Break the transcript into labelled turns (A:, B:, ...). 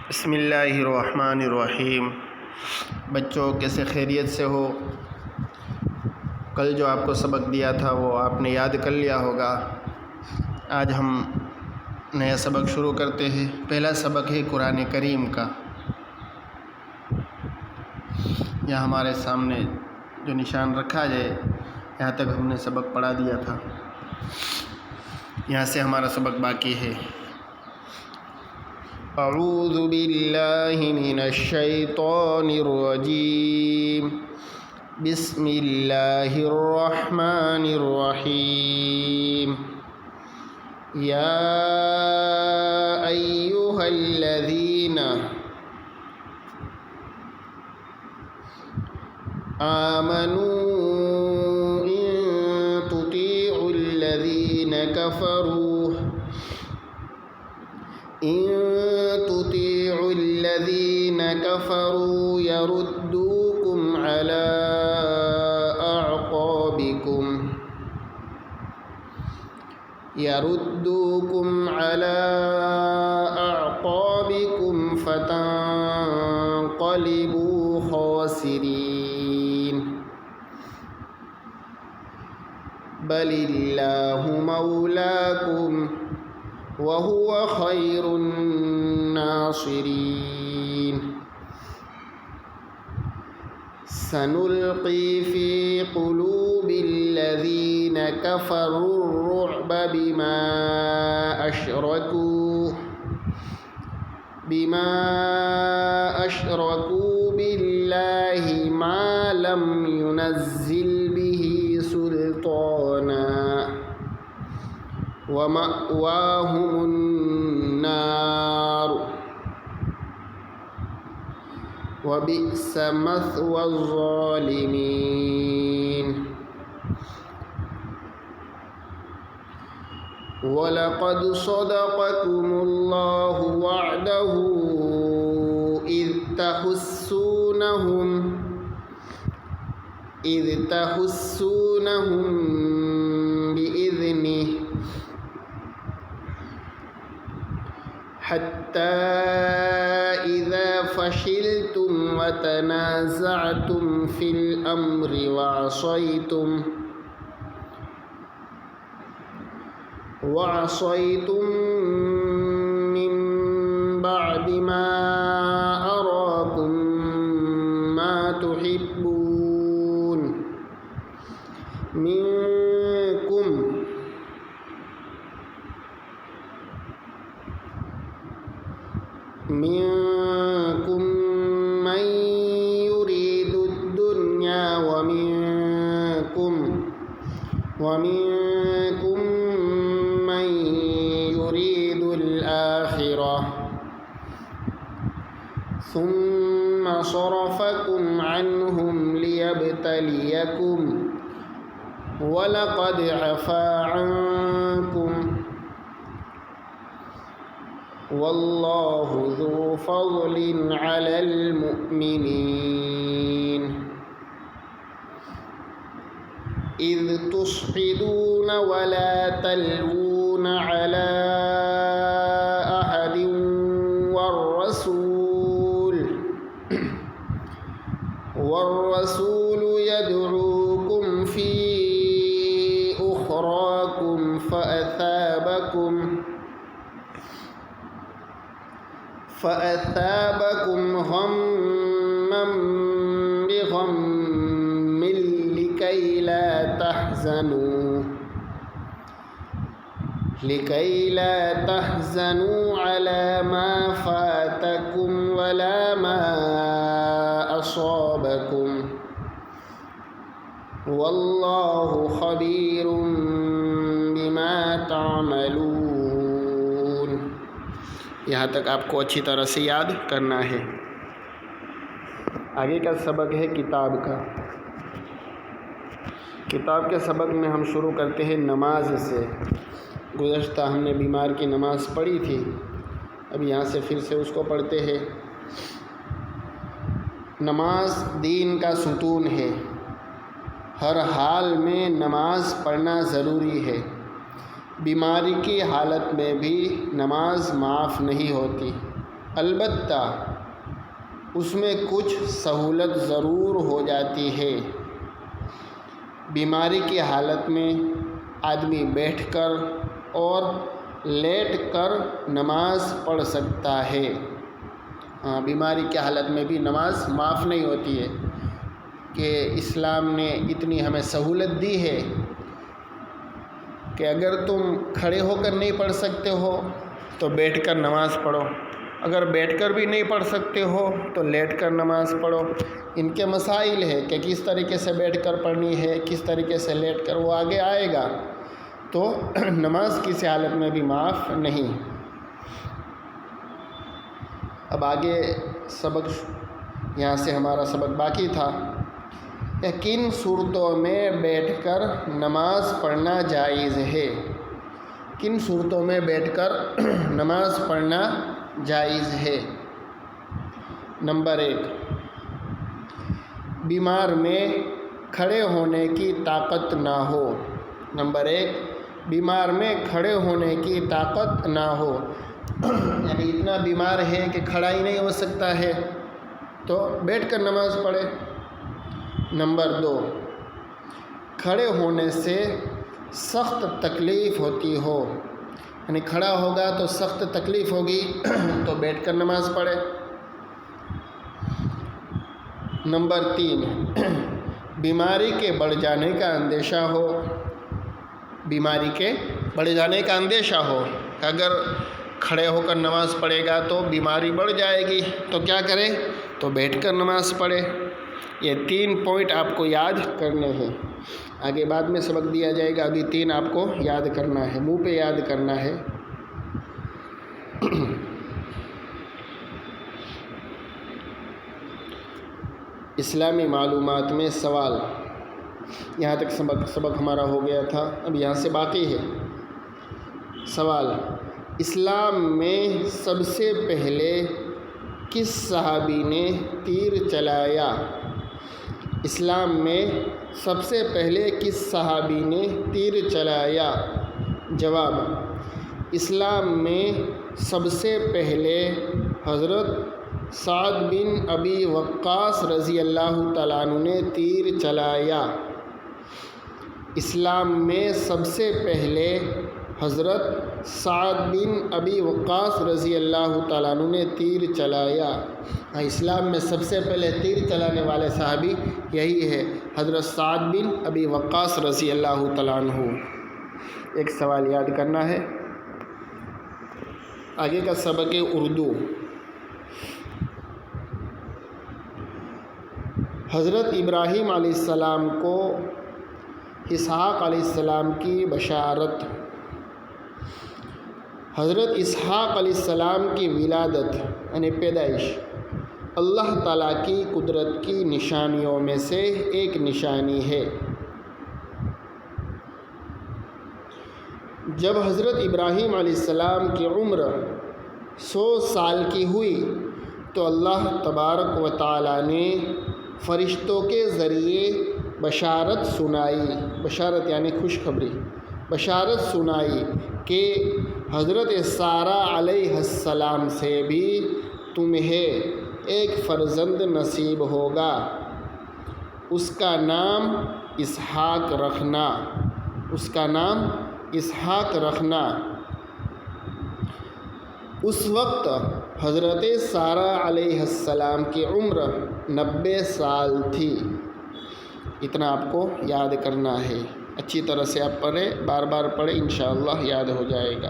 A: بسم اللہ الرحمن الرحیم۔ بچوں کیسے خیریت سے ہو؟ کل جو آپ کو سبق دیا تھا وہ آپ نے یاد کر لیا ہوگا۔ آج ہم نیا سبق شروع کرتے ہیں۔ پہلا سبق ہے قرآن کریم کا۔ یہاں ہمارے سامنے جو نشان رکھا جائے، یہاں تک ہم نے سبق پڑھا دیا تھا، یہاں سے ہمارا سبق باقی ہے۔ اعوذ باللہ من الشیطان الرجیم، بسم اللہ الرحمن الرحیم۔ یا ایہا الذین آمنوا ان تطیعوا الذین کفروا یردوکم علی اعقابکم فتنقلبوا خاسرین، بل اللہ مولاکم وهو خیر الناصرین۔ سنلقی فی قلوب الذین کفروا الرعب بما اشرکوا باللہ ما لم ينزل به سلطانا ومأواهم النار وبئس مثوى الظالمين۔ وَلَقَدْ صَدَقَكُمُ اللَّهُ وَعْدَهُ إِذْ تَحُسُّونَهُم بِإِذْنِهِ حَتَّى إِذَا فَشِلْتُمْ وَتَنَازَعْتُمْ فِي الْأَمْرِ وَعَصَيْتُم مِّن بَعْدِ مَا أَرَاكُم مَّا تُحِبُّونَ مِنكُم مَّن يُرِيدُ الدُّنْيَا وَمِنكُم مَّن يُرِيدُ الْآخِرَةَ ثُمَّ صَرَفَكُمْ عَنْهُمْ لِيَبْتَلِيَكُمْ وَلَقَدْ عَفَا عَنكُمْ وَاللَّهُ ذُو فَضْلٍ عَلَى الْمُؤْمِنِينَ۔ إِذْ تُصْعِدُونَ وَلَا تَلْوُونَ عَلَى أَحَدٍ والرسول يدعوكم في أخراكم فأثابكم غما بغم لكي لا تحزنوا على ما فاتكم ولا ما أصابكم والله خبير بما تعملون۔ یہاں تک آپ کو اچھی طرح سے یاد کرنا ہے۔ آگے کا سبق ہے کتاب کا۔ کتاب کے سبق میں ہم شروع کرتے ہیں نماز سے۔ گزشتہ ہم نے بیمار کی نماز پڑھی تھی، اب یہاں سے پھر سے اس کو پڑھتے ہیں۔ نماز دین کا ستون ہے، ہر حال میں نماز پڑھنا ضروری ہے۔ بیماری کی حالت میں بھی نماز معاف نہیں ہوتی، البتہ اس میں کچھ سہولت ضرور ہو جاتی ہے۔ بیماری کی حالت میں آدمی بیٹھ کر اور لیٹ کر نماز پڑھ سکتا ہے۔ بیماری کی حالت میں بھی نماز معاف نہیں ہوتی ہے، کہ اسلام نے اتنی ہمیں سہولت دی ہے کہ اگر تم کھڑے ہو کر نہیں پڑھ سکتے ہو تو بیٹھ کر نماز پڑھو، اگر بیٹھ کر بھی نہیں پڑھ سکتے ہو تو لیٹ کر نماز پڑھو۔ ان کے مسائل ہے کہ کس طریقے سے بیٹھ کر پڑھنی ہے، کس طریقے سے لیٹ کر، وہ آگے آئے گا۔ تو نماز کسی حالت میں بھی معاف نہیں۔ اب آگے سبق، یہاں سے ہمارا سبق باقی تھا کہ کن صورتوں میں بیٹھ کر نماز پڑھنا جائز ہے۔ کن صورتوں میں بیٹھ کر نماز پڑھنا جائز ہے؟ نمبر 1، بیمار میں کھڑے ہونے کی طاقت نہ ہو۔ نمبر 1، بیمار میں کھڑے ہونے کی طاقت نہ ہو، یعنی اتنا بیمار ہے کہ کھڑا ہی نہیں ہو سکتا ہے تو بیٹھ کر نماز پڑھے۔ نمبر 2، کھڑے ہونے سے سخت تکلیف ہوتی ہو، یعنی کھڑا ہوگا تو سخت تکلیف ہوگی تو بیٹھ کر نماز پڑھے۔ نمبر 3، بیماری کے بڑھ جانے کا اندیشہ ہو۔ بیماری کے بڑھ جانے کا اندیشہ ہو، اگر کھڑے ہو کر نماز پڑھے گا تو بیماری بڑھ جائے گی تو کیا کرے؟ تو بیٹھ کر نماز پڑھے۔ یہ 3 پوائنٹ آپ کو یاد کرنے ہیں، آگے بعد میں سبق دیا جائے گا، ابھی 3 آپ کو یاد کرنا ہے، منہ پہ یاد کرنا ہے۔ اسلامی معلومات میں سوال، یہاں تک سبق ہمارا ہو گیا تھا، اب یہاں سے باقی ہے سوال۔ اسلام میں سب سے پہلے کس صحابی نے تیر چلایا؟ اسلام میں سب سے پہلے کس صحابی نے تیر چلایا؟ جواب، اسلام میں سب سے پہلے حضرت سعد بن ابی وقاص رضی اللہ تعالیٰ عنہ نے تیر چلایا۔ اسلام میں سب سے پہلے حضرت سعد بن ابی وقاص رضی اللہ تعالیٰ عنہ نے تیر چلایا۔ اسلام میں سب سے پہلے تیر چلانے والے صحابی یہی ہے، حضرت سعد بن ابی وقاص رضی اللہ تعالیٰ عنہ۔ ایک سوال یاد کرنا ہے، آگے کا سبق اردو۔ حضرت ابراہیم علیہ السلام کو اسحاق علیہ السلام کی بشارت۔ حضرت اسحاق علیہ السلام کی ولادت یعنی پیدائش اللہ تعالیٰ کی قدرت کی نشانیوں میں سے ایک نشانی ہے۔ جب حضرت ابراہیم علیہ السلام کی عمر 100 سال کی ہوئی تو اللہ تبارک و تعالیٰ نے فرشتوں کے ذریعے بشارت سنائی، بشارت یعنی خوشخبری، بشارت سنائی کہ حضرت سارہ علیہ السلام سے بھی تمہیں ایک فرزند نصیب ہوگا، اس کا نام اسحاق رکھنا، اس کا نام اسحاق رکھنا۔ اس وقت حضرت سارہ علیہ السلام کی عمر 90 سال تھی۔ اتنا آپ کو یاد کرنا ہے، اچھی طرح سے آپ پڑھیں، بار بار پڑھیں، انشاءاللہ یاد ہو جائے گا۔